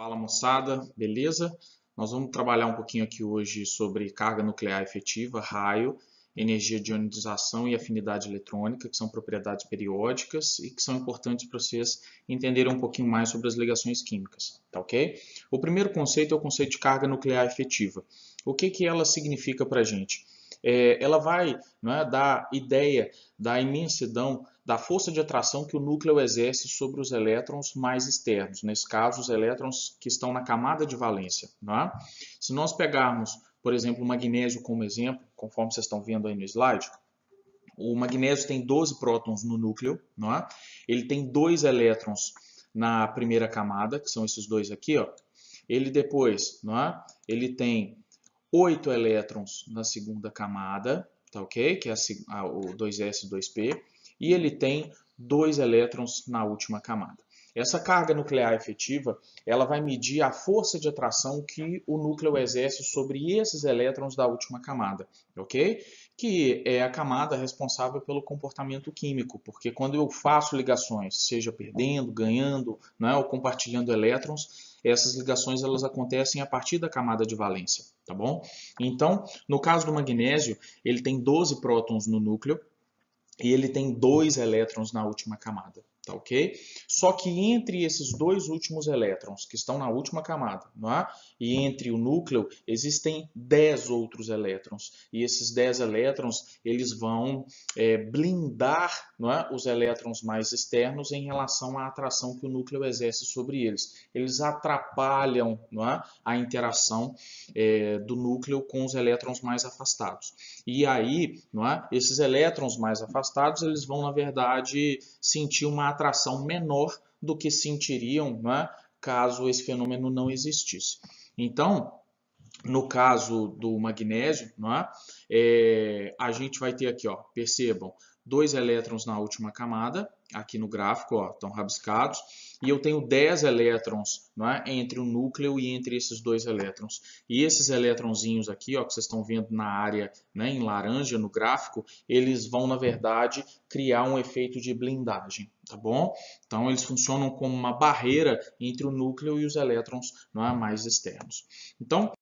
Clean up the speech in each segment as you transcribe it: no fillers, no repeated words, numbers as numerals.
Fala moçada, beleza? Nós vamos trabalhar um pouquinho aqui hoje sobre carga nuclear efetiva, raio, energia de ionização e afinidade eletrônica, que são propriedades periódicas e que são importantes para vocês entenderem um pouquinho mais sobre as ligações químicas, tá ok? O primeiro conceito é o conceito de carga nuclear efetiva. O que ela significa para a gente? Ela vai, né, dar ideia da imensidão da força de atração que o núcleo exerce sobre os elétrons mais externos, nesse caso os elétrons que estão na camada de valência. Né? Se nós pegarmos, por exemplo, o magnésio como exemplo, conforme vocês estão vendo aí no slide, o magnésio tem 12 prótons no núcleo, não é? Ele tem 2 elétrons na primeira camada, que são esses dois aqui, ó. Ele depois, não é? Ele tem 8 elétrons na segunda camada, tá ok? Que é o 2s e 2p, e ele tem 2 elétrons na última camada. Essa carga nuclear efetiva, ela vai medir a força de atração que o núcleo exerce sobre esses elétrons da última camada, ok? Que é a camada responsável pelo comportamento químico, porque quando eu faço ligações, seja perdendo, ganhando, né, ou compartilhando elétrons, essas ligações elas acontecem a partir da camada de valência, tá bom? Então, no caso do magnésio, ele tem 12 prótons no núcleo e ele tem 2 elétrons na última camada, tá ok? Só que entre esses dois últimos elétrons que estão na última camada, não é? E entre o núcleo existem 10 outros elétrons. E esses 10 elétrons eles vão blindar, não é, os elétrons mais externos em relação à atração que o núcleo exerce sobre eles. Eles atrapalham, não é, a interação do núcleo com os elétrons mais afastados. E aí, não é, esses elétrons mais afastados eles vão, na verdade, sentir uma atração menor do que sentiriam, não é, caso esse fenômeno não existisse. Então, no caso do magnésio, não é, a gente vai ter aqui, ó, percebam, 2 elétrons na última camada, aqui no gráfico, ó, estão rabiscados, e eu tenho 10 elétrons, não é, entre o núcleo e entre esses 2 elétrons. E esses elétronzinhos aqui, ó, que vocês estão vendo na área, né, em laranja no gráfico, eles vão, na verdade, criar um efeito de blindagem, tá bom? Então, eles funcionam como uma barreira entre o núcleo e os elétrons, não é, mais externos. Então,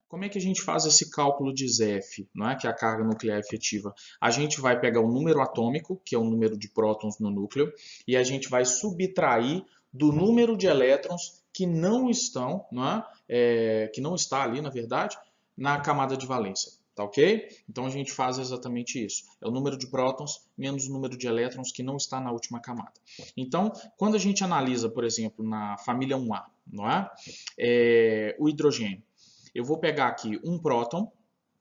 como é que a gente faz esse cálculo de ZeF, não é? Que é a carga nuclear efetiva? A gente vai pegar o número atômico, que é o número de prótons no núcleo, e a gente vai subtrair do número de elétrons que não estão, não é? Que não está ali, na verdade, na camada de valência. Tá ok? Então a gente faz exatamente isso. É o número de prótons menos o número de elétrons que não está na última camada. Então, quando a gente analisa, por exemplo, na família 1A, não é? O hidrogênio. Eu vou pegar aqui um próton,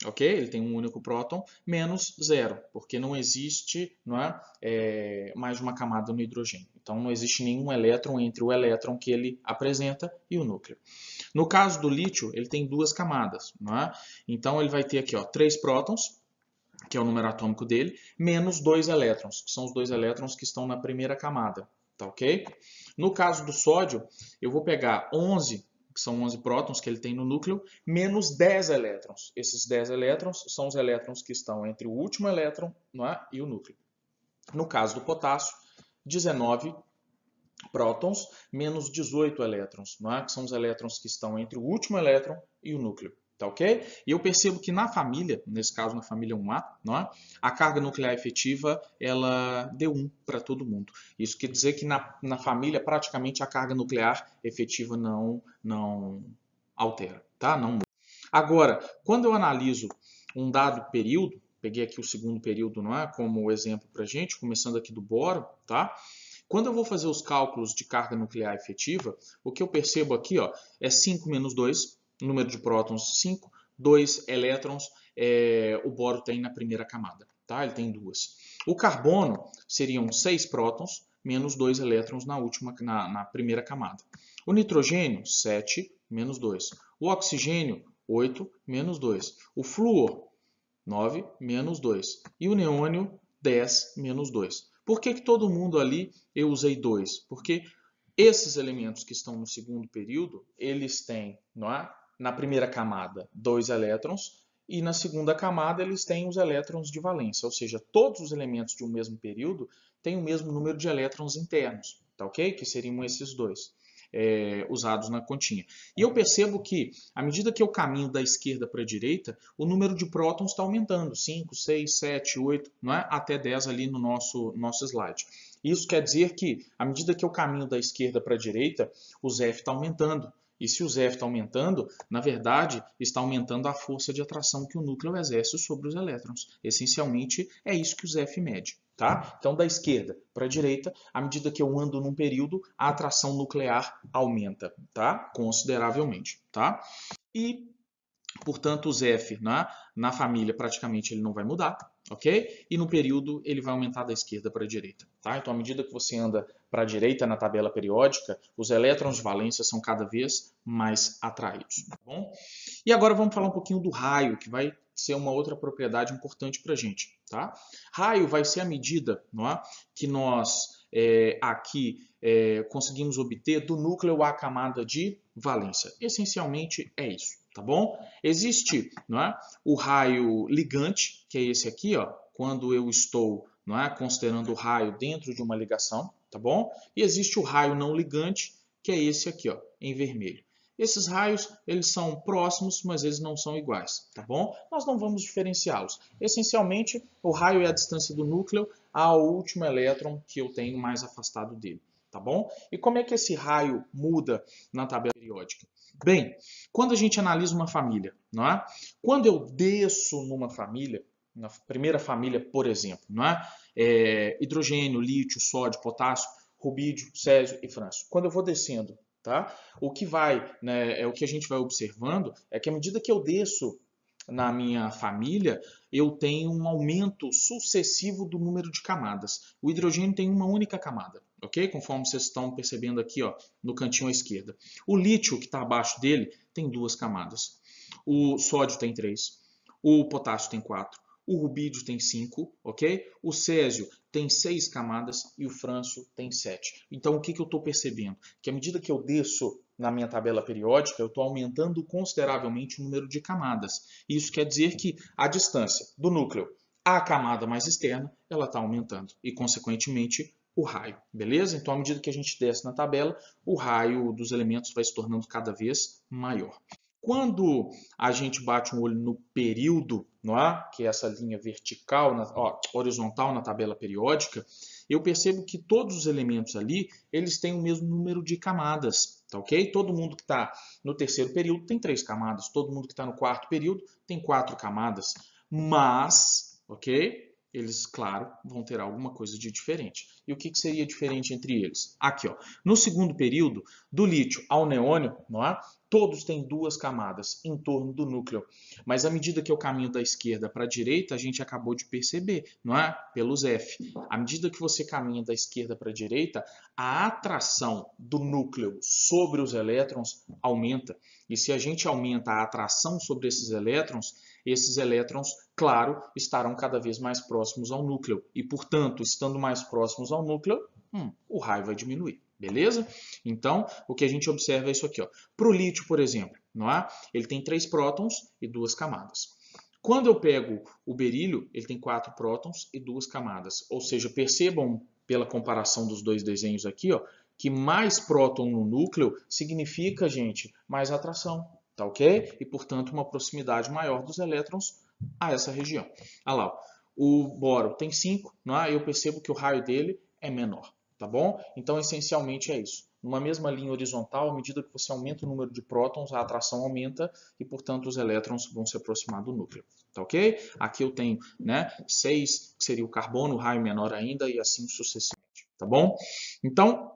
ok? Ele tem um único próton, menos 0, porque não existe, não é, mais uma camada no hidrogênio. Então, não existe nenhum elétron entre o elétron que ele apresenta e o núcleo. No caso do lítio, ele tem 2 camadas, não é? Então, ele vai ter aqui, ó, 3 prótons, que é o número atômico dele, menos 2 elétrons, que são os 2 elétrons que estão na primeira camada, tá ok? No caso do sódio, eu vou pegar 11, que são 11 prótons que ele tem no núcleo, menos 10 elétrons. Esses 10 elétrons são os elétrons que estão entre o último elétron, não é, e o núcleo. No caso do potássio, 19 prótons menos 18 elétrons, não é? Que são os elétrons que estão entre o último elétron e o núcleo. Tá ok? E eu percebo que na família, nesse caso na família 1A, não é? A carga nuclear efetiva ela deu 1 para todo mundo. Isso quer dizer que na família praticamente a carga nuclear efetiva não altera, tá? Não muda. Agora, quando eu analiso um dado período, peguei aqui o segundo período, não é? Como exemplo para a gente, começando aqui do boro, tá? Quando eu vou fazer os cálculos de carga nuclear efetiva, o que eu percebo aqui, ó, é 5 menos 2, número de prótons 5, 2 elétrons, o boro tem na primeira camada, tá? Ele tem 2. O carbono seriam 6 prótons menos 2 elétrons na primeira camada. O nitrogênio, 7 menos 2. O oxigênio, 8 menos 2. O flúor, 9 menos 2. E o neônio, 10 menos 2. Por que todo mundo ali eu usei 2? Porque esses elementos que estão no segundo período, eles têm, não é? Na primeira camada, 2 elétrons, e na segunda camada eles têm os elétrons de valência, ou seja, todos os elementos de um mesmo período têm o mesmo número de elétrons internos, tá ok? Que seriam esses 2. usados na continha. E eu percebo que, à medida que eu caminho da esquerda para a direita, o número de prótons está aumentando, 5, 6, 7, 8, não é? Até 10 ali no nosso slide. Isso quer dizer que, à medida que eu caminho da esquerda para a direita, o ZF está aumentando. E se o ZF está aumentando, na verdade, está aumentando a força de atração que o núcleo exerce sobre os elétrons. Essencialmente, é isso que o ZF mede. Tá? Então, da esquerda para a direita, à medida que eu ando num período, a atração nuclear aumenta, tá? Consideravelmente. Tá? E, portanto, o ZF na família praticamente ele não vai mudar, ok? E no período ele vai aumentar da esquerda para a direita. Tá? Então, à medida que você anda para a direita na tabela periódica, os elétrons de valência são cada vez mais atraídos. Tá bom? E agora vamos falar um pouquinho do raio, que vai ser uma outra propriedade importante para a gente. Tá? Raio vai ser a medida que nós aqui conseguimos obter do núcleo à camada de valência. Essencialmente é isso. Tá bom? Existe o raio ligante, que é esse aqui, ó, quando eu estou considerando o raio dentro de uma ligação. Tá bom? E existe o raio não ligante, que é esse aqui, ó, em vermelho. Esses raios, eles são próximos, mas eles não são iguais, tá bom? Nós não vamos diferenciá-los. Essencialmente, o raio é a distância do núcleo ao último elétron que eu tenho mais afastado dele, tá bom? E como é que esse raio muda na tabela periódica? Bem, quando a gente analisa uma família, quando eu desço numa família, na primeira família, por exemplo, hidrogênio, lítio, sódio, potássio, rubídio, césio e frâncio. Quando eu vou descendo, tá? O que o que a gente vai observando é que à medida que eu desço na minha família, eu tenho um aumento sucessivo do número de camadas. O hidrogênio tem uma única camada, ok? Conforme vocês estão percebendo aqui, ó, no cantinho à esquerda. O lítio, que está abaixo dele, tem 2 camadas. O sódio tem 3. O potássio tem 4. O rubídio tem 5, ok? O césio tem 6 camadas e o frâncio tem 7. Então, o que eu estou percebendo? Que à medida que eu desço na minha tabela periódica, eu estou aumentando consideravelmente o número de camadas. Isso quer dizer que a distância do núcleo à camada mais externa, ela está aumentando. E, consequentemente, o raio, beleza? Então, à medida que a gente desce na tabela, o raio dos elementos vai se tornando cada vez maior. Quando a gente bate um olho no período, que é essa linha vertical, horizontal na tabela periódica, eu percebo que todos os elementos ali, eles têm o mesmo número de camadas, tá ok? Todo mundo que está no terceiro período tem 3 camadas, todo mundo que está no quarto período tem 4 camadas, mas, ok? Eles, claro, vão ter alguma coisa de diferente. E o que seria diferente entre eles? Aqui, ó, no segundo período, do lítio ao neônio, todos têm 2 camadas em torno do núcleo. Mas à medida que eu caminho da esquerda para a direita, a gente acabou de perceber, pelos F. À medida que você caminha da esquerda para a direita, a atração do núcleo sobre os elétrons aumenta. E se a gente aumenta a atração sobre esses elétrons, claro, estarão cada vez mais próximos ao núcleo. E, portanto, estando mais próximos ao núcleo, o raio vai diminuir. Beleza? Então, o que a gente observa é isso aqui. Para o lítio, por exemplo, ele tem 3 prótons e 2 camadas. Quando eu pego o berílio, ele tem 4 prótons e 2 camadas. Ou seja, percebam pela comparação dos dois desenhos aqui, que mais próton no núcleo significa, gente, mais atração. Tá ok? E, portanto, uma proximidade maior dos elétrons a essa região. Olha lá, o boro tem 5, eu percebo que o raio dele é menor. Tá bom? Então, essencialmente é isso. Numa mesma linha horizontal, à medida que você aumenta o número de prótons, a atração aumenta e, portanto, os elétrons vão se aproximar do núcleo. Tá ok? Aqui eu tenho 6, que seria o carbono, o raio menor ainda, e assim sucessivamente. Tá bom? Então,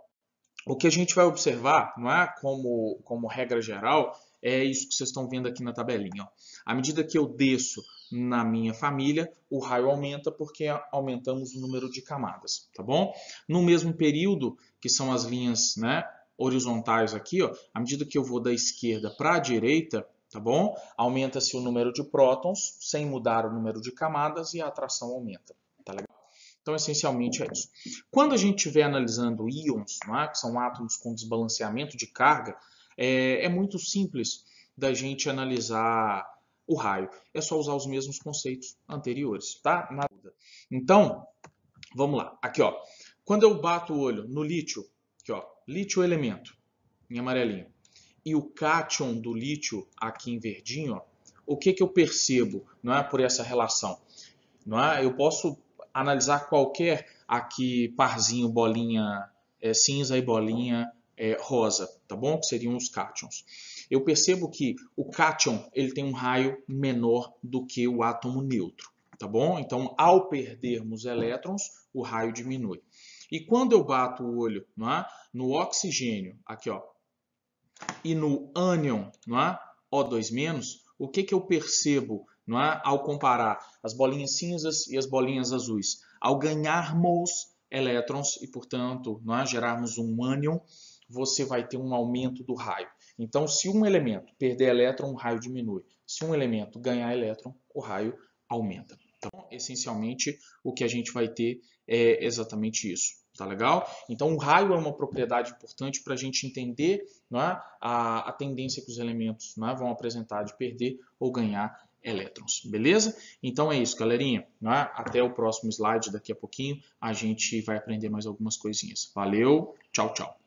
o que a gente vai observar, como regra geral, é isso que vocês estão vendo aqui na tabelinha. À medida que eu desço na minha família, o raio aumenta porque aumentamos o número de camadas, tá bom? No mesmo período, que são as linhas horizontais aqui, à medida que eu vou da esquerda para a direita, tá bom? Aumenta-se o número de prótons, sem mudar o número de camadas, e a atração aumenta, tá legal? Então, essencialmente é isso. Quando a gente estiver analisando íons, que são átomos com desbalanceamento de carga, é muito simples da gente analisar o raio. É só usar os mesmos conceitos anteriores, tá? Na dúvida. Então, vamos lá. Aqui, ó. Quando eu bato o olho no lítio, aqui, ó, lítio elemento, em amarelinho, e o cátion do lítio aqui em verdinho, ó, o que eu percebo, não é, por essa relação? Não é? Eu posso analisar qualquer aqui parzinho, bolinha cinza e bolinha rosa, tá bom? Que seriam os cátions. Eu percebo que o cátion ele tem um raio menor do que o átomo neutro, tá bom? Então, ao perdermos elétrons, o raio diminui. E quando eu bato o olho, não é, no oxigênio, aqui ó, e no ânion, não é, O2-, o que eu percebo, não é, ao comparar as bolinhas cinzas e as bolinhas azuis? Ao ganharmos elétrons e, portanto, não é, gerarmos um ânion, você vai ter um aumento do raio. Então, se um elemento perder elétron, o raio diminui. Se um elemento ganhar elétron, o raio aumenta. Então, essencialmente, o que a gente vai ter é exatamente isso. Tá legal? Então, o raio é uma propriedade importante para a gente entender, não é, a tendência que os elementos, não é, vão apresentar de perder ou ganhar elétrons. Beleza? Então é isso, galerinha. Não é? Até o próximo slide, daqui a pouquinho a gente vai aprender mais algumas coisinhas. Valeu, tchau, tchau.